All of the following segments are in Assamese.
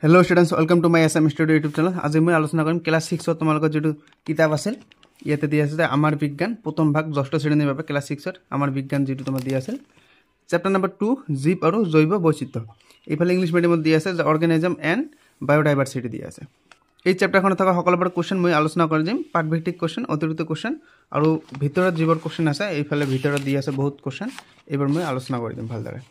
Hello students, welcome to my SM Studio YouTube channel. আজি মই আলোচনা কৰিম ক্লাস 6 ৰ তোমালোকৰ যেটো কিতাপ আছিল ইয়াতে দিয়া আছে আমাৰ বিজ্ঞান প্ৰথম ভাগ ষষ্ঠ শ্ৰেণীৰ বাবে ক্লাস 6 ৰ আমাৰ বিজ্ঞান যেটো তোমাৰ দিয়া আছিল চ্যাপ্টাৰ নম্বৰ 2 জীৱ আৰু জৈৱ বৈচিত্ৰ্য ইফালে ইংলিশ মিডিয়ামত দিয়া আছে অৰ্গানিজম এন্ড বায়োডাইভাৰ্সিটি দিয়া আছে এই চ্যাপ্টাৰখনত থকা সকলোবোৰ কোৱেশ্চন মই আলোচনা কৰিম পাৰ্ট ভিত্তিক কোৱেশ্চন অতিৰিক্ত কোৱেশ্চন আৰু ভিতৰত যিবোৰ কোৱেশ্চন আছে এইফালে ভিতৰত দিয়া আছে বহুত কোৱেশ্চন এইবোৰ মই আলোচনা কৰিম ভালদৰে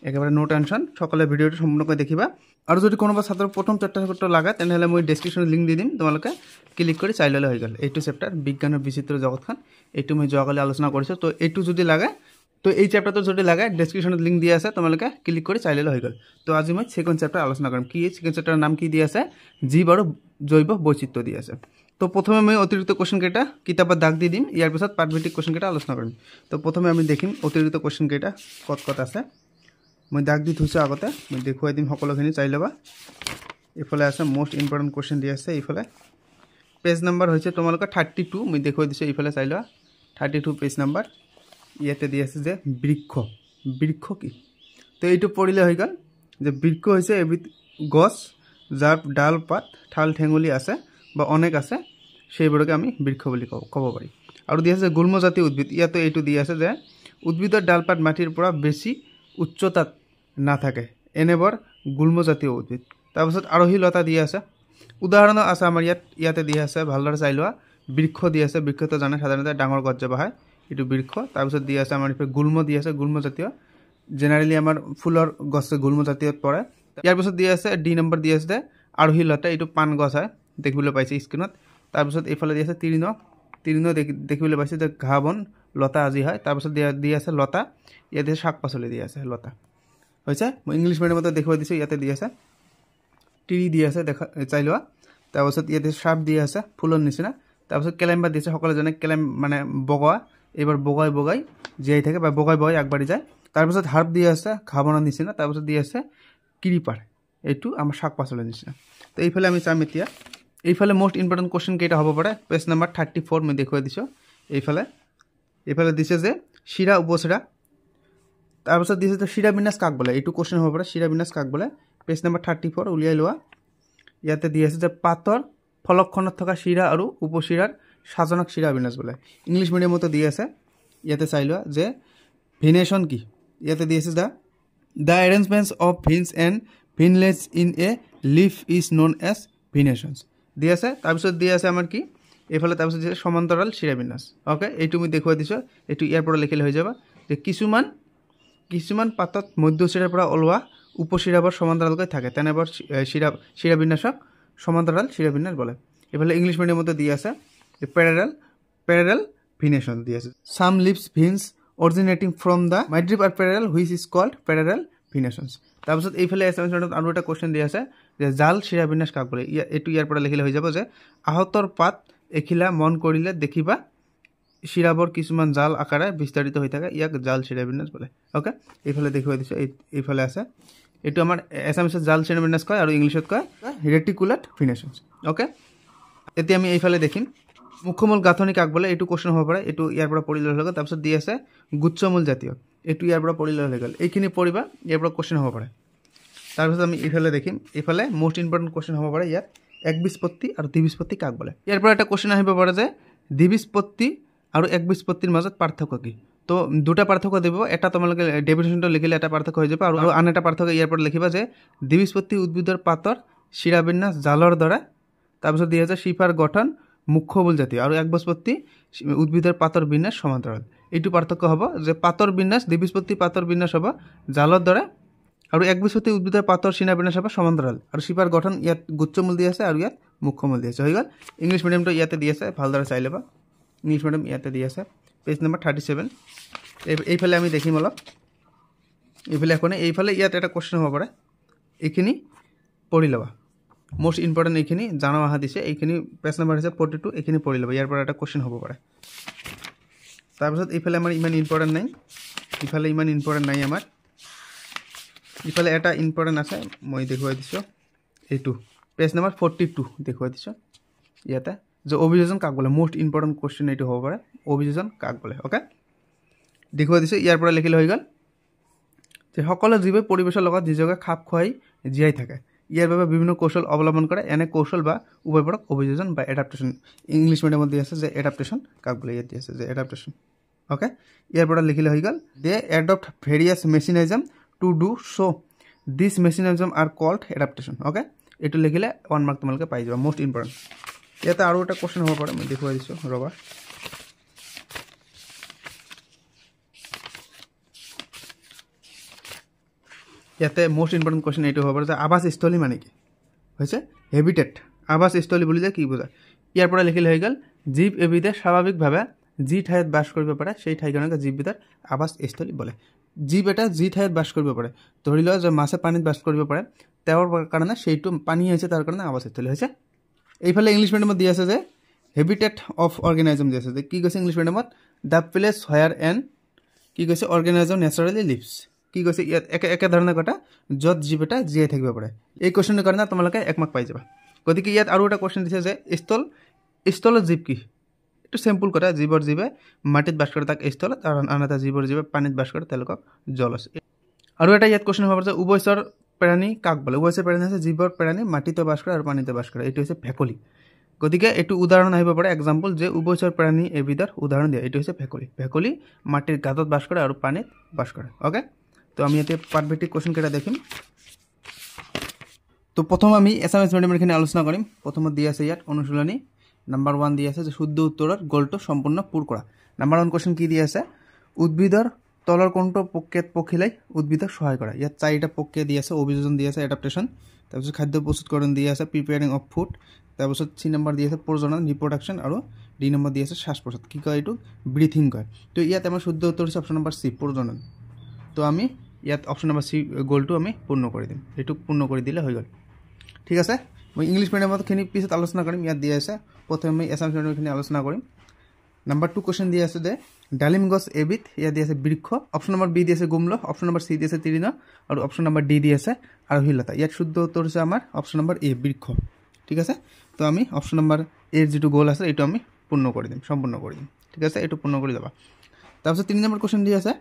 একেবাৰে নো টেনশন সকলে ভিডিওটো সম্পূৰ্ণকৈ দেখিবা আৰু যদি কোনোবা ছাত্ৰৰ প্ৰথম চ্যাপ্টাৰটো লাগে তেনেহলে মই ডেসক্ৰিপচনত লিংক দি দিম তোমালোকে ক্লিক কৰি চাই ললে হৈ গল এইটো চ্যাপ্টাৰ বিজ্ঞানৰ বিচিত্ৰ জগতখন এইটো মই যোৱাকালি আলোচনা কৰিছো তো এইটো যদি লাগে তো এই চ্যাপ্টাৰটো যদি লাগে ডেসক্ৰিপচনত লিংক দিয়া আছে তোমালোকে ক্লিক কৰি চাই ললে হৈ গল তো আজি মই সেকেন্ড চ্যাপ্টাৰ আলোচনা কৰিম কি সেকেন্ড চ্যাপ্টাৰৰ নাম কি দিয়া আছে জীৱ আৰু জৈৱ বৈচিত্ৰ্য দিয়া আছে তো প্ৰথমে মই অতিৰিক্ত কোৱেশ্চন কেইটা কিতাপত দাগ দি দিম ইয়াৰ পিছত পাঠভিত্তিক কোৱেশ্চন কেইটা আলোচনা কৰিম তো প্ৰথমে আমি দেখিম অতিৰিক্ত কোৱেশ্চন কেইটা কত আছে মই দাগ দি থৈছো আগতে মই দেখুৱাই দিম সকলোখিনি চাই লবা ইফালে আছে মোস্ট ইম্পৰ্টেন্ট কোৱেশ্চন দি আছে ইফালে পেজ নম্বৰ হৈছে তোমালোকৰ 32 মই দেখুৱাই দিছো ইফালে চাই লোৱা 32 পেজ নম্বৰ ইয়াতে দি আছে যে বৃক্ষ কি তো এইটো পঢ়িলে হৈ গল যে বৃক্ষ হৈছে এবিধ গছ যাৰ ডাল পাত ঠাল ঠেঙুলি আছে বা অনেক আছে সেইবোৰকে আমি বৃক্ষ বুলি ক'ব পাৰি আৰু দি আছে গুল্মজাতীয় উদ্ভিদ ইয়াতে এইটো দি আছে যে উদ্ভিদৰ ডাল পাত মাটিৰ পৰা বেছি উচ্চতাত না থাকে এনেবৰ গুল্মজাতীয় উদ্ভিদ তাৰপিছত আৰোহী লতা দি আছে উদাহৰণ আছে আমাৰ ইয়াতে দি আছে ভালদৰে চাই লোৱা বৃক্ষ দি আছে বৃক্ষটো জানে সাধাৰণতে ডাঙৰ গছ জবা হয় এটো বৃক্ষ তাৰপিছত দি আছে আমাৰ ইফালে গুল্ম দি আছে গুল্মজাতীয় জেনাৰেলি আমাৰ ফুলৰ গছ গুল্মজাতীয়ত পৰে ইয়াৰ পিছত দি আছে ডি নম্বৰ দি আছে আৰোহী লতা এটো পান গছ হয় দেখিবলৈ পাইছে স্ক্ৰিনত তাৰপিছত ইফালে দি আছে তিৰিন দেখিবলৈ পাইছে যে ঘাবন লতা আজি হয় তাৰপিছত দি আছে লতা ইয়াতে শাক পাচলি দি আছে লতা হৈছে মই ইংলিশ মিডিয়ামত দেখুৱাই দিছো ইয়াতে দি আছে টিৰি দি আছে দেখা চাই লোৱা তাৰপিছত ইয়াতে শাপ দি আছে ফুলৰ নিচিনা তাৰপিছত কেলেম্বা দিছে সকলো জনে কেলেম মানে বগা এবাৰ বগাই জিয়াই থাকে বা বগাই আগবাঢ়ি যায় তাৰপিছত হাৰ্ব দি আছে ঘাবনৰ নিচিনা তাৰপিছত দি আছে কিৰিপাৰ এইটো আমাৰ শাক পাচলিৰ নিচিনা তো এইফালে আমি চাম এতিয়া এইফালে মোস্ট ইম্পৰ্টেন্ট কোৱেশ্চন কেইটা হ'ব পাৰে পেজ নম্বৰ 34 মই দেখুৱাই দিছো এইফালে দিছে যে শিৰা উপশিৰা তাৰপিছত দিছে যে শিৰা বিন্যাস কাক বলে এইটো কোৱেশ্চন হ'ব পাৰে শিৰা বিন্যাস কাক বলে পেজ নম্বৰ 34 উলিয়াই লোৱা ইয়াতে দি আছে যে পাতৰ ফলকখনত থকা শিৰা আৰু উপশিৰাৰ সাজনক শিৰা বিন্যাস বলে ইংলিশ মিডিয়ামত দি আছে ইয়াতে চাই লোৱা যে ভিনেশন কি ইয়াতে দি আছে the arrangements of veins and veinlets in a leaf is known as venations দি আছে তাৰপিছত দি আছে আমাৰ কি এফালে তাৰপিছত দিছে সমান্তৰাল শিৰা বিন্যাস ওকে এইটো মই দেখুৱাই দিছো এইটো ইয়াৰ পৰা লিখিলে হৈ যাব যে কিছুমান পাতত মধ্যশিৰাৰ পৰা ওলোৱা উপশিৰাবৰ সমান্তৰালকৈ থাকে তেনেবৰ শিৰা বিন্যাসক সমান্তৰাল শিৰা বিন্যাস বলে এফালে ইংলিশ মিডিয়ামত দি আছে যে parallel venation দি আছে some leaves veins originating from the midrib are parallel which is called parallel venations তাৰপিছত এইফালে এছাইনমেন্টত আৰু এটা কোৱেশ্চন দি আছে যে জাল শিৰা বিন্যাস কাক বলে এটো ইয়াৰ পৰা লিখিলে হৈ যাব যে আহতৰ পাত এখিলা মন কৰিলে দেখিবা শিৰাবৰ কিছুমান জাল আকাৰে বিস্তাৰিত হৈ থাকে ইয়াক জাল শিৰা বিন্যাস বলে ওকে এইফালে দেখুৱাই দিছো এইফালে আছে এটো আমাৰ এছাইনমেন্টত জাল শিৰা বিন্যাস কয় আৰু ইংলিশত কয় ৰেটিকুলাট ভেনাtions ওকে এতিয়া আমি এইফালে দেখিম মুখ্যমূল গাঁথনি কাক বলে এটো কোৱেশ্চন হ'ব পাৰে এটো ইয়াৰ পৰা পঢ়ি ললে তাৰপিছত দি আছে গুচ্ছমূল জাতীয় এটো ইয়াৰ পৰা পঢ়ি ললে গল এইখিনি পঢ়িবা ইয়াৰ পৰা কোৱেশ্চন হ'ব পাৰে তাৰপিছত আমি এইফালে দেখিম এইফালে মোস্ট ইম্পৰ্টেন্ট কোৱেশ্চন হ'ব পাৰে ইয়াত একবীজপত্তি আৰু দ্বিবীজপত্তি কাক বলে ইয়াৰ পৰা এটা কোৱেশ্চন আহিব পাৰে যে দ্বিবীজপত্তি আৰু একবীজপত্তিৰ মাজত পাৰ্থক্য কি তো দুটা পাৰ্থক্য দিব এটা তোমালোকে ডেফিনিশনটো লিখিলে এটা পাৰ্থক্য হৈ যাব আৰু আন এটা পাৰ্থক্য ইয়াৰ পৰা লিখিবা যে দ্বিবীজপত্তি উদ্ভিদৰ পাতৰ শিৰা বিন্যাস জালৰ দ্বাৰা তাৰপিছত দি আছে শিপাৰ গঠন মুখ্যমূল জাতীয় আৰু একবীজপত্তি উদ্ভিদৰ পাতৰ বিন্যাস সমান্তৰাল এইটো পাৰ্থক্য হ'ব যে পাতৰ বিন্যাস দ্বিবীজপত্তি পাতৰ বিন্যাস হ'ব জালৰ দ্বাৰা আৰু একবীজপত্তি উদ্ভিদৰ পাতৰ শিৰা বিন্যাস হ'ব সমান্তৰাল আৰু শিপাৰ গঠন ইয়াত গুচ্ছমূল দি আছে আৰু ইয়াত মুখ্যমূল দি আছে হৈ গল ইংলিশ মিডিয়ামটো ইয়াতে দি আছে ভালদৰে চাই লবা ইংলিশ মিডিয়াম ইয়াতে দি আছে পেজ নম্বৰ 37 এইফালে আমি দেখিম অলপ এইফালে ইয়াত এটা কোৱেশ্চন হ'ব পাৰে এইখিনি পঢ়ি লবা মোস্ট ইম্পৰ্টেন্ট এইখিনি জানো আহা দিছে এইখিনি পেজ নম্বৰ আছে 42 এইখিনি পঢ়ি লবা ইয়াৰ পৰা এটা কোৱেশ্চন হ'ব পাৰে তাৰপিছত এইফালে আমাৰ ইমান ইম্পৰ্টেন্ট নাই আমাৰ ইফালে এটা ইম্পৰ্টেন্ট আছে মই দেখুৱাই দিছো এইটো পেজ নম্বৰ 42 দেখুৱাই দিছো ইয়াতে যে অভিযোজন কাক বলে মোস্ট ইম্পৰ্টেন্ট কোৱেশ্চন এইটো হ'ব পাৰে অভিযোজন কাক বলে ওকে দেখুৱাই দিছো ইয়াৰ পৰা লিখিলে হৈ গল যে সকলো জীৱে পৰিবেশৰ লগত নিজকে খাপ খুৱাই জিয়াই থাকে ইয়াৰ বাবে বিভিন্ন কৌশল অৱলম্বন কৰে এনে কৌশল বা উভয়পৰক অভিযোজন বা এডাপ্টেশ্যন ইংলিছ মিডিয়ামত দি আছে যে এডাপ্টেশ্যন কাক বোলে ইয়াত দি আছে যে এডাপ্টেশ্যন ওকে ইয়াৰ পৰা লিখিলে হৈ গ'ল they adopt various mechanism to do so' this mechanism are called adaptation okay এইটো লিখিলে 1 মাৰ্ক তোমালোকে পাই যাবা মোষ্ট ইম্পৰ্টেণ্ট ইয়াতে আৰু এটা কোৱেশ্চন হ'ব পাৰে মই দেখুৱাই দিছোঁ ৰবা ইয়াতে মোষ্ট ইম্পৰ্টেণ্ট কোৱেশ্চন এইটো হ'ব পাৰে যে আৱাসস্থলী মানে কি হৈছে হেবিটেট আৱাসস্থলী বুলি যে কি বুজায় ইয়াৰ পৰা লিখিলে হৈ গ'ল জীৱ এবিধে স্বাভাৱিকভাৱে যি ঠাইত বাস কৰিব পাৰে সেই ঠাইখনকে জীৱবিধৰ আৱাসস্থলী বোলে জীৱ এটা যি ঠাইত বাস কৰিব পাৰে ধৰি লোৱা যে মাছে পানীত বাস কৰিব পাৰে তেওঁৰ কাৰণে সেইটো পানী হৈছে তাৰ কাৰণে আৱাসস্থলী হৈছে এইফালে ইংলিছ মিডিয়ামত দি আছে যে হেবিটেট অফ অৰ্গেনিজম দি আছে যে কি কৈছে ইংলিছ মিডিয়ামত দ্য প্লেচ হোয়াৰ এন কি কৈছে অৰ্গেনিজম নেচাৰেলি লিভছ কি কৈছে ইয়াত একে ধৰণৰ কথা য'ত জীৱ এটা জীয়াই থাকিব পাৰে এই কোৱেশ্চনৰ কাৰণে তোমালোকে 1 মাৰ্ক পাই যাবা গতিকে ইয়াত আৰু এটা কোৱেশ্চন দিছে যে স্থলৰ জীৱ কি এইটো সিম্পল কথা জীৱৰ জীৱে মাটিত বাস কৰে তাক স্থলত আৰু আন এটা জীৱৰ জীৱে পানীত বাস কৰে তেওঁলোকক জলজ আৰু এটা ইয়াত কোৱেশ্চন হ'ব যে উভয়চৰ প্ৰাণী কাক বোলে উভয়চৰ প্ৰাণী আছে জীৱৰ প্ৰাণী মাটিতে বাস কৰে আৰু পানীতে বাস কৰে এইটো হৈছে ভেকুলী গতিকে এইটো উদাহৰণ আহিব পাৰে এক্সাম্পল যে উভয়চৰ প্ৰাণী এবিধৰ উদাহৰণ দিয়া এইটো হৈছে ভেকুলী মাটিৰ গাঁতত বাস কৰে আৰু পানীত বাস কৰে ওকে তো আমি এতিয়া পাৰ্টভিত্তিক কোৱেশ্চন কেইটা দেখিম তো প্ৰথম আমি এছামিজ মিডিয়ামৰখিনি আলোচনা কৰিম প্ৰথমত দি আছে ইয়াত অনুশীলনী নাম্বাৰ 1 দি আছে যে শুদ্ধ উত্তৰৰ গলটো সম্পূৰ্ণ পূৰ কৰা নাম্বাৰ 1 কোৱেশ্চন কি দি আছে উদ্ভিদৰ তলৰ কোনটো প্ৰক্ৰিয়াত পখিলাই উদ্ভিদক সহায় কৰে ইয়াত 4টা প্ৰক্ৰিয়া দি আছে অভিযোজন দি আছে এডাপ্টেশ্যন তাৰপিছত খাদ্য প্ৰস্তুতকৰণ দি আছে প্ৰিপেয়াৰিং অফ ফুড তাৰপিছত C নম্বৰ দি আছে প্ৰজনন ৰিপ্ৰডাকশ্যন আৰু D নম্বৰ দি আছে শ্বাস প্ৰশ্বাস কি কয় এইটো ব্ৰিথিং কয় তো ইয়াত আমাৰ শুদ্ধ উত্তৰ হৈছে অপশ্যন নম্বৰ C প্ৰজনন তো আমি ইয়াত অপশ্যন নম্বৰ C গলটো আমি পূৰ্ণ কৰি দিম এইটো পূৰ্ণ কৰি দিলে হৈ গ'ল ঠিক আছে মই ইংলিছ মিডিয়ামতখিনি পিছত আলোচনা কৰিম ইয়াত দি আছে প্ৰথমে আমি এছামিজ মিডিয়ামখিনি আলোচনা কৰিম নাম্বাৰ 2 কোৱেশ্চন দি আছে যে ডালিম গছ এবিধ ইয়াত দি আছে বৃক্ষ অপশ্যন নম্বৰ বি দি আছে গুমল অপশ্যন নম্বৰ চি দি আছে তৃণ আৰু অপশ্যন নম্বৰ ডি দি আছে আৰোহীলতা ইয়াত শুদ্ধ উত্তৰ হৈছে আমাৰ অপশ্যন নম্বৰ এ বৃক্ষ ঠিক আছে তো আমি অপশ্যন নম্বৰ এৰ যেটো গোল আছে এইটো আমি পূৰ্ণ কৰি দিম সম্পূৰ্ণ কৰি দিম ঠিক আছে এইটো পূৰ্ণ কৰি যাবা তাৰপিছত 3 নম্বৰ কোৱেশ্চন দি আছে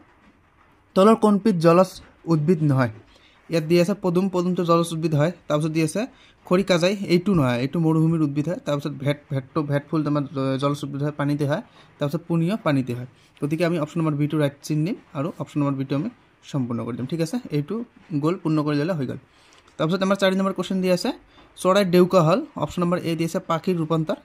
তলৰ কোনবিধ জলজ উদ্ভিদ নহয় ইয়াত দি আছে পদুমটো জলজ উদ্ভিদ হয় তাৰপিছত দি আছে খৰিকাজাই এইটো নহয় এইটো মৰুভূমিৰ উদ্ভিদ হয় তাৰপিছত ভেটফুল তোমাৰ জলজ উদ্ভিদ হয় পানীতে হয় তাৰপিছত পুনিও পানীতে হয় গতিকে আমি অপশ্যন নম্বৰ বি টো ৰাইট চিন দিম আৰু অপশ্যন নম্বৰ বি টো আমি সম্পূৰ্ণ কৰি দিম ঠিক আছে এইটো গোল পূৰ্ণ কৰি দিলে হৈ গ'ল তাৰপিছত আমাৰ 4 নম্বৰ কোৱেশ্চন দি আছে চৰাইৰ ডেউকা হল অপশ্যন নম্বৰ এ দি আছে পাখিৰ ৰূপান্তৰ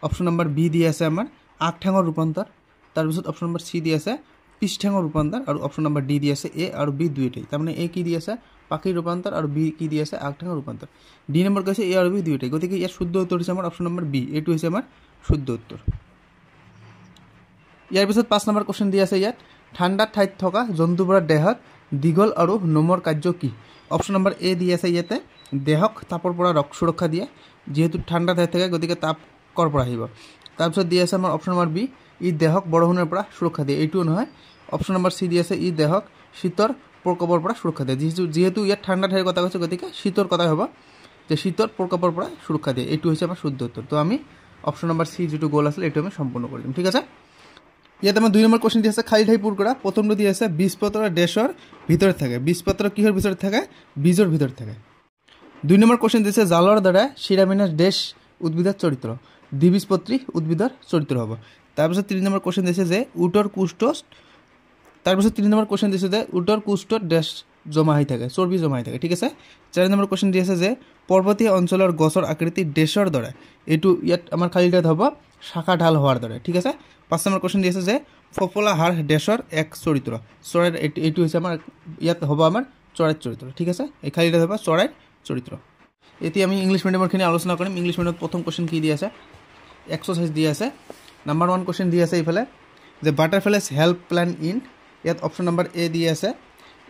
অপশ্যন নম্বৰ বি দি আছে আমাৰ আঠঠেঙৰ ৰূপান্তৰ তাৰপিছত অপশ্যন নম্বৰ চি দি আছে পিছঠেঙৰ ৰূপান্তৰ আৰু অপশ্যন নম্বৰ ডি দি আছে এ আৰু বি দুইটাই তাৰমানে এ কি দি আছে পাখিৰ ৰূপান্তৰ আৰু বি কি দি আছে আঠঠেঙৰ ৰূপান্তৰ ডি নম্বৰ কৈছে এ আৰু বি দুইটাই গতিকে ইয়াৰ শুদ্ধ উত্তৰ হৈছে আমাৰ অপশ্যন নম্বৰ বি এইটো হৈছে আমাৰ শুদ্ধ উত্তৰ ইয়াৰ পিছত 5 নম্বৰ কোৱেশ্চন দি আছে ইয়াত ঠাণ্ডা ঠাইত থকা জন্তুবোৰৰ দেহত দীঘল আৰু নোমৰ কাৰ্য কি অপশ্যন নম্বৰ এ দি আছে ইয়াতে দেহক তাপৰ পৰা সুৰক্ষা দিয়ে যেহেতু ঠাণ্ডা ঠাইত থাকে গতিকে তাপ কৰ পৰা আহিব তাৰপিছত দি আছে আমাৰ অপশ্যন নম্বৰ বি ই দেহক বৰষুণৰ পৰা সুৰক্ষা দিয়ে এইটো নহয় অপশ্যন নম্বৰ চি দি আছে ই দেহক শীতৰ প্ৰকোপৰ পৰা সুৰক্ষা দিয়ে যেহেতু ইয়াত ঠাণ্ডা ঠাইৰ কথা কৈছে গতিকে শীতৰ কথা হ'ব যে শীতৰ প্ৰকোপৰ পৰা সুৰক্ষা দিয়ে এইটো হৈছে আমাৰ শুদ্ধ উত্তৰ তো আমি অপশ্যন নম্বৰ চি যেটো গোল আছিল এইটো আমি সম্পূৰ্ণ কৰি দিম ঠিক আছে ইয়াত আমাৰ 2 নম্বৰ কোৱেশ্চন দি আছে খালি ঠাই পূৰ কৰা প্ৰথমটো দি আছে বীজপত্ৰৰ ডেশৰ ভিতৰত থাকে বীজপত্ৰ কিহৰ ভিতৰত থাকে বীজৰ ভিতৰত থাকে 2 নম্বৰ কোৱেশ্চন দিছে জালৰ দ্বাৰা শিৰামিনাৰ ডেশ উদ্ভিদৰ চৰিত্ৰ দ্বিবীজপত্ৰী উদ্ভিদৰ চৰিত্ৰ হ'ব তাৰপিছত 3 নম্বৰ কোৱেশ্চন দিছে যে উটৰ কুষ্ঠত তাৰপিছত 3 নম্বৰ কোৱেশ্চন দিছে যে উটৰ কুষ্ঠত ডেশ জমা হৈ থাকে চৰ্বি জমা হৈ থাকে ঠিক আছে 4 নম্বৰ কোৱেশ্চন দি আছে যে পৰ্বতীয় অঞ্চলৰ গছৰ আকৃতি ডেশৰ দৰে এইটো ইয়াত আমাৰ খালি ঠাইত হ'ব শাখা ঢাল হোৱাৰ দৰে ঠিক আছে 5 নম্বৰ কোৱেশ্চন দি আছে যে ফফলা হাড় ডেশৰ এক চৰিত্ৰ চৰাইৰ এইটো হৈছে আমাৰ ইয়াত হ'ব আমাৰ চৰাইৰ চৰিত্ৰ ঠিক আছে এই খালি ঠাইত হ'ব চৰাইৰ চৰিত্ৰ এতিয়া আমি ইংলিছ মিডিয়ামৰখিনি আলোচনা কৰিম ইংলিছ মিডিয়ামত প্ৰথম কোৱেশ্চন কি দি আছে এক্সাৰসাইজ দি আছে নাম্বাৰ 1 কোৱেশ্চন দি আছে ইফালে যে বাটাৰফ্লাইজ হেল্প প্ল্যান ইন ইয়াত অপশ্যন নম্বৰ এ দি আছে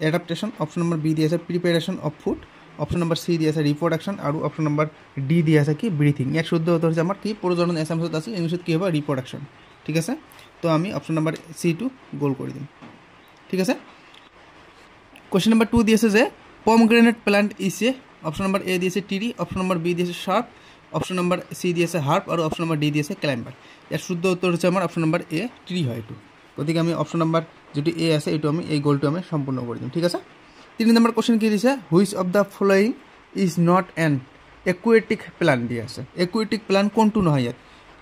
এডাপ্টেশ্যন অপশ্যন নম্বৰ বি দি আছে preparation of food option number C দি আছে ৰিপ্ৰডাকশ্যন আৰু অপশ্যন নম্বৰ ডি দি আছে কি ব্ৰিথিং ইয়াত শুদ্ধ উত্তৰ হৈছে আমাৰ কি প্ৰজনন এছামিছত আছিল ইংলিছত কি হ'ব ৰিপ্ৰডাকশ্যন ঠিক আছে তো আমি অপশ্যন নম্বৰ চি টো গোল কৰি দিম ঠিক আছে কোৱেশ্চন নম্বৰ 2 দি আছে যে pomegranate plant is a option number A দি আছে টিৰি অপশ্যন নম্বৰ বি দি আছে শাৰ্প অপশ্যন নম্বৰ চি দি আছে হাৰ্প আৰু অপশ্যন নম্বৰ ডি দি আছে ক্লাইম্বাৰ ইয়াৰ শুদ্ধ উত্তৰ হৈছে আমাৰ অপশ্যন নম্বৰ এ টিৰি হয় এইটো গতিকে আমি অপশ্যন নম্বৰ যেটো এ আছে এইটো আমি এই গোলটো আমি সম্পূৰ্ণ কৰি দিম ঠিক আছে 3 নম্বৰ কোৱেশ্চন কি দিছে which of the following is not an aquatic plan দিয়া আছে। একুৱেটিক প্লান কোনটো নহয়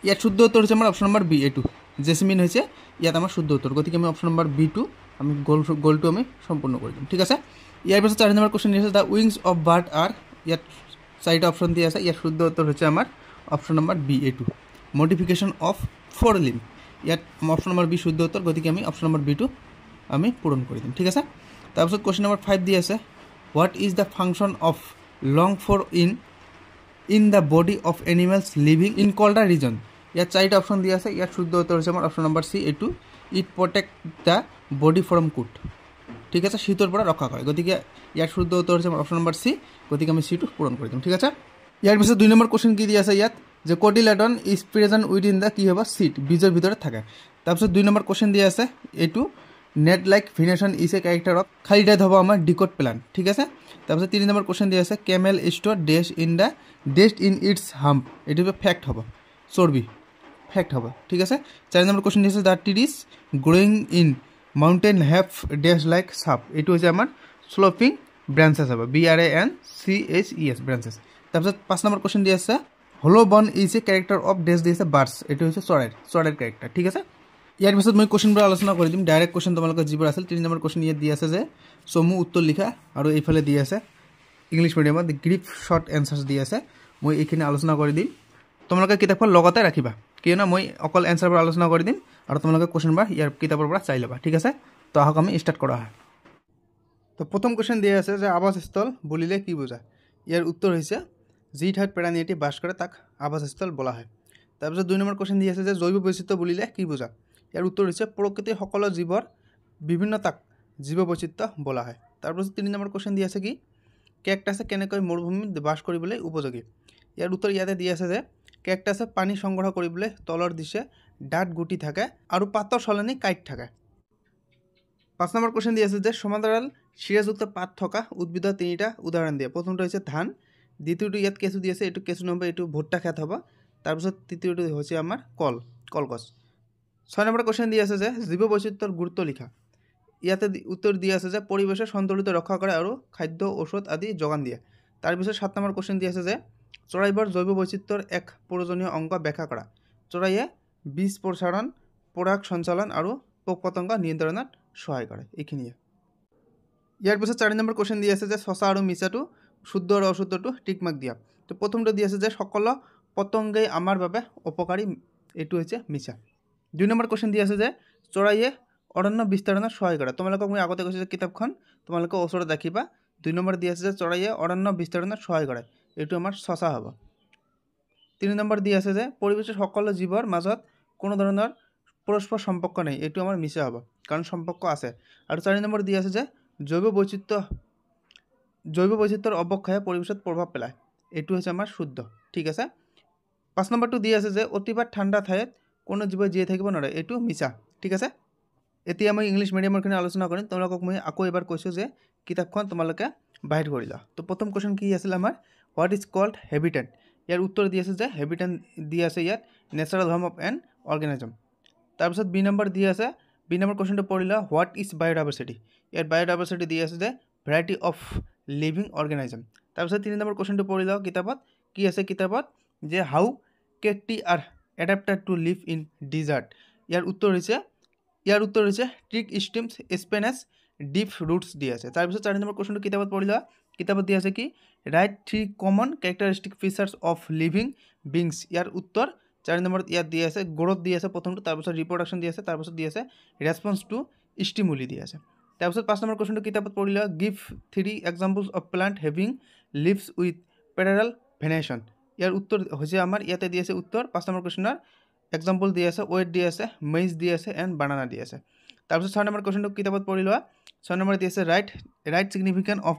ইয়াত শুদ্ধ উত্তৰ হৈছে আমাৰ অপশ্যন নম্বৰ বি এইটো জেচমিন হৈছে ইয়াত আমাৰ শুদ্ধ উত্তৰ। গতিকে আমি অপশ্যন নম্বৰ বিটো আমি গ'লটো আমি সম্পূৰ্ণ কৰি দিম। ঠিক আছে, ইয়াৰ পিছত 4 নম্বৰ কুৱেশ্যন দিয়া আছে the wings of bird R, ইয়াত 4টা অপশ্যন দিয়া আছে। ইয়াৰ শুদ্ধ উত্তৰ হৈছে আমাৰ অপশ্যন নম্বৰ বি এইটো মডিফিকেশ্যন অফ ফ'ৰ লিম্ব, ইয়াত অপশ্যন নম্বৰ বি শুদ্ধ উত্তৰ। গতিকে আমি অপশ্যন নম্বৰ বিটো আমি পূৰণ কৰি দিম। ঠিক আছে, তাৰপিছত কুৱেশ্যন নম্বৰ 5 দি আছে what is the function of long fur in the body of animals living in colder region, ইয়াত 4টা অপশ্যন দিয়া আছে। ইয়াত শুদ্ধ উত্তৰ হৈছে আমাৰ অপশ্যন নম্বৰ চি এইটো it protect the body from কুট, ঠিক আছে, শীতৰ পৰা ৰক্ষা কৰে। গতিকে ইয়াৰ শুদ্ধ উত্তৰ হৈছে আমাৰ অপশ্যন নম্বৰ চি। গতিকে আমি চিটো পূৰণ কৰি দিম। ঠিক আছে, ইয়াৰ পিছত 2 নম্বৰ কুৱেশ্যন কি দি আছে ইয়াত যে cotyledon is present within the কি হ'ব চিট, বীজৰ ভিতৰত থাকে। তাৰপিছত 2 নম্বৰ কুৱেশ্যন দি আছে এইটো net like venation is a character of, খালি ঠাইত হ'ব আমাৰ ডিকট প্লান। ঠিক আছে, তাৰপিছত 3 নম্বৰ কুৱেশ্যন দি আছে কেমেল ষ্ট'ৰ ডেষ্ট ইন ইটছ হাম্প, এইটো ফেক্ট হ'ব, চৰ্বি ফেক্ট হ'ব। ঠিক আছে, 4 নম্বৰ কুৱেশ্যন দি আছে the trees growing in mountain have ডেছ লাইক সাপ, এইটো হৈছে আমাৰ শ্লোপিং ব্ৰাঞ্চেছ হ'ব, BRANCHES ব্ৰাঞ্চেছ। তাৰপিছত 5 নম্বৰ কুৱেশ্যন দি আছে hollow bone is a character of ডেছ দি আছে বাৰ্ডছ, এইটো হৈছে চৰাইৰ কেৰেক্টাৰ। ঠিক আছে, ইয়াৰ পিছত মই কুৱেশ্যনবোৰ আলোচনা কৰি দিম। ডাইৰেক্ট কুৱেশ্যন তোমালোকৰ যিবোৰ আছিল 3 নম্বৰ কুৱেশ্যন ইয়াত দি আছে যে চমু উত্তৰ লিখা, আৰু এইফালে দি আছে ইংলিছ মিডিয়ামত গ্ৰীফ শ্বৰ্ট এনচাৰ্ছ দি আছে। মই এইখিনি আলোচনা কৰি দিম, তোমালোকে কিতাপখন লগতে ৰাখিবা, কিয়নো মই অকল এনচাৰবোৰ আলোচনা কৰি দিম আৰু তোমালোকে কুৱেশ্যনবোৰ ইয়াৰ কিতাপৰ পৰা চাই ল'বা। ঠিক আছে, তো আহক আমি ষ্টাৰ্ট কৰা হয়। তো প্ৰথম কুৱেশ্যন দিয়া আছে যে আৱাসস্থল বুলিলে কি বুজায়, ইয়াৰ উত্তৰ হৈছে যি ঠাইত প্ৰাণী এটি বাস কৰে তাক আৱাসস্থল বোলা হয়। তাৰপিছত 2 নম্বৰ কুৱেশ্যন দি আছে যে জৈৱ বৈচিত্ৰ্য বুলিলে কি বুজায়, ইয়াৰ উত্তৰ হৈছে প্ৰকৃতিৰ সকলো জীৱৰ বিভিন্নতাক জীৱ বৈচিত্ৰ্য বোলা হয়। তাৰপিছত 3 নম্বৰ কুৱেশ্যন দি আছে কি কেকটাছে কেনেকৈ মৰুভূমিত বাস কৰিবলৈ উপযোগী, ইয়াৰ উত্তৰ ইয়াতে দি আছে যে কেকটাছে পানী সংগ্ৰহ কৰিবলৈ তলৰ দিশে ডাঠ গুটি থাকে আৰু পাতৰ সলনি কাঁইট থাকে। 5 নম্বৰ কুৱেশ্যন দি আছে যে সমান্তৰাল শিৰাযুক্ত পাত থকা উদ্ভিদৰ 3টা উদাহৰণ দিয়ে। প্ৰথমটো হৈছে ধান, দ্বিতীয়টো ইয়াত কেঁচু দি আছে, এইটো কেঁচু নম্বৰ, এইটো ভুট্টা খেত হ'ব। তাৰপিছত তৃতীয়টো হৈছে আমাৰ কলগছ। 6 নম্বৰ কুৱেশ্যন দি আছে যে জীৱ বৈচিত্ৰ্যৰ গুৰুত্ব লিখা, ইয়াতে উত্তৰ দি আছে যে পৰিৱেশৰ সন্তুলিত ৰক্ষা কৰে আৰু খাদ্য ঔষধ আদি যোগান দিয়ে। তাৰপিছত 7 নম্বৰ কুৱেশ্যন দি আছে যে চৰাইবোৰ জৈৱ বৈচিত্ৰ্যৰ এক প্ৰয়োজনীয় অংগ ব্যাখ্যা কৰা, চৰাইয়ে বীজ প্ৰসাৰণ, পৰাগ সঞ্চালন আৰু পোক পতংগ নিয়ন্ত্ৰণত সহায় কৰে। এইখিনিয়ে। ইয়াৰ পিছত 4 নম্বৰ কুৱেশ্যন দি আছে যে সঁচা আৰু মিছাটো, শুদ্ধ আৰু অশুদ্ধটো টিক মাৰ্ক দিয়া। তো প্ৰথমটো দি আছে যে সকলো পতংগই আমাৰ বাবে উপকাৰী, এইটো হৈছে মিছা। 2 নম্বৰ কুৱেশ্যন দি আছে যে চৰাইয়ে অৰণ্য বিস্তাৰণত সহায় কৰে, তোমালোকক মই আগতে কৈছোঁ যে কিতাপখন তোমালোকে ওচৰত ৰাখিবা। 2 নম্বৰ দি আছে যে চৰাইয়ে অৰণ্য বিস্তাৰণত সহায় কৰে, এইটো আমাৰ সঁচা হ'ব। 3 নম্বৰ দি আছে যে পৰিৱেশৰ সকলো জীৱৰ মাজত কোনো ধৰণৰ পৰস্পৰ সম্পৰ্ক নাই, এইটো আমাৰ মিছা হ'ব, কাৰণ সম্পৰ্ক আছে। আৰু 4 নম্বৰ দি আছে যে জৈৱ বৈচিত্ৰ্যৰ অৱক্ষয়ে পৰিৱেশত প্ৰভাৱ পেলায়, এইটো হৈছে আমাৰ শুদ্ধ। ঠিক আছে, 5 নম্বৰটো দি আছে যে অতিপাত ঠাণ্ডা ঠাইত কোনো জীৱ জীয়াই থাকিব নোৱাৰে, এইটো মিছা। ঠিক আছে, এতিয়া মই ইংলিছ মিডিয়ামৰখিনি আলোচনা কৰিম। তোমালোকক মই আকৌ এবাৰ কৈছোঁ যে কিতাপখন তোমালোকে বাহিৰ কৰি লোৱা। তো প্ৰথম কুৱেশ্যন কি আছিল আমাৰ হোৱাট ইজ কল্ড হেবিটেট, ইয়াৰ উত্তৰ দি আছে যে হেবিটেট দি আছে ইয়াত natural home of N organism. তাৰপিছত বি নম্বৰ দি আছে, বি নম্বৰ কুৱেশ্যনটো পঢ়ি লোৱা হোৱাট ইজ বায়'ডাইভাৰ্চিটি, ইয়াত বায়'ডাইভাৰ্চিটি দি আছে যে ভেৰাইটি অফ লিভিং অৰ্গেনিজম। তাৰপিছত 3 নম্বৰ কুৱেশ্যনটো পঢ়ি লওঁ কিতাপত কি আছে, কিতাপত যে how cacti are adapted to live in desert, ইয়াৰ উত্তৰ হৈছে thick stems spines deep roots দি আছে। তাৰপিছত 4 নম্বৰ কুৱেশ্যনটো কিতাপত পঢ়ি লোৱা, কিতাপত দি আছে কি write 3 common characteristic features of living beings, ইয়াৰ উত্তৰ 4 নম্বৰত ইয়াত দি আছে গ্ৰ'থ দি আছে প্ৰথমটো, তাৰপিছত ৰিপ্ৰডাকশ্যন দি আছে, তাৰপিছত দি আছে ৰেছপন্স টু ষ্টিমুলি দি আছে। তাৰপিছত 5 নম্বৰ কুৱেশ্যনটো কিতাপত পঢ়ি লোৱা give 3 examples of plant having leaves with parallel venation, ইয়াৰ উত্তৰ হৈছে আমাৰ ইয়াতে দি আছে উত্তৰ 5 নম্বৰ কুৱেশ্যনৰ এক্সাম্পল দি আছে ওয়েট দি আছে, মেইজ দি আছে এণ্ড বানানা দি আছে। তাৰপিছত 6 নম্বৰ কুৱেশ্যনটো কিতাপত পঢ়ি লোৱা, 6 নম্বৰ দি আছে right significant of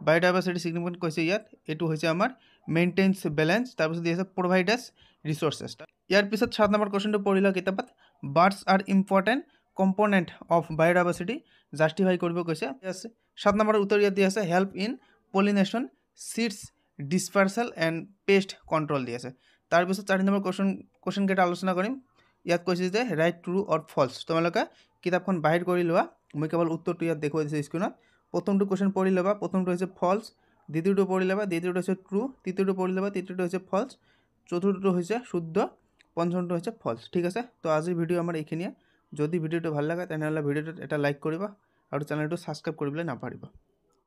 biodiversity significant কৈছে ইয়াত, এইটো হৈছে আমাৰ মেইনটেইনছ বেলেঞ্চ। তাৰপিছত দি আছে প্ৰভাইডেছ ৰিচোৰ্চেছ। ইয়াৰ পিছত 7 নম্বৰ কুৱেশ্যনটো পঢ়ি লোৱা কিতাপত birds are important component of biodiversity justify কৰিব কৈছে। 7 নম্বৰৰ উত্তৰ ইয়াত দি আছে help in pollination, seeds dispersal and pest control দি আছে। তাৰপিছত 4 নম্বৰ কুৱেশ্যন কেইটা আলোচনা কৰিম। ইয়াত কৈছে যে ৰাইট ট্ৰু অৰ ফল্ছ, তোমালোকে কিতাপখন বাহিৰ কৰি লোৱা, মই কেৱল উত্তৰটো ইয়াত দেখুৱাই দিছোঁ স্ক্ৰীণত। প্ৰথমটো কুৱেশ্যন পঢ়ি ল'বা, প্ৰথমটো হৈছে ফল্ছ, দ্বিতীয়টো পঢ়ি ল'বা, দ্বিতীয়টো হৈছে ট্ৰু, তৃতীয়টো পঢ়ি ল'বা, তৃতীয়টো হৈছে ফল্ছ, চতুৰ্থটো হৈছে শুদ্ধ, পঞ্চমটো হৈছে ফল্ছ। ঠিক আছে, তো আজিৰ ভিডিঅ' আমাৰ এইখিনিয়ে। যদি ভিডিঅ'টো ভাল লাগে তেনেহ'লে ভিডিঅ'টোত এটা লাইক কৰিবা আৰু চেনেলটো ছাবস্ক্ৰাইব কৰিবলৈ নাপাহৰিবা।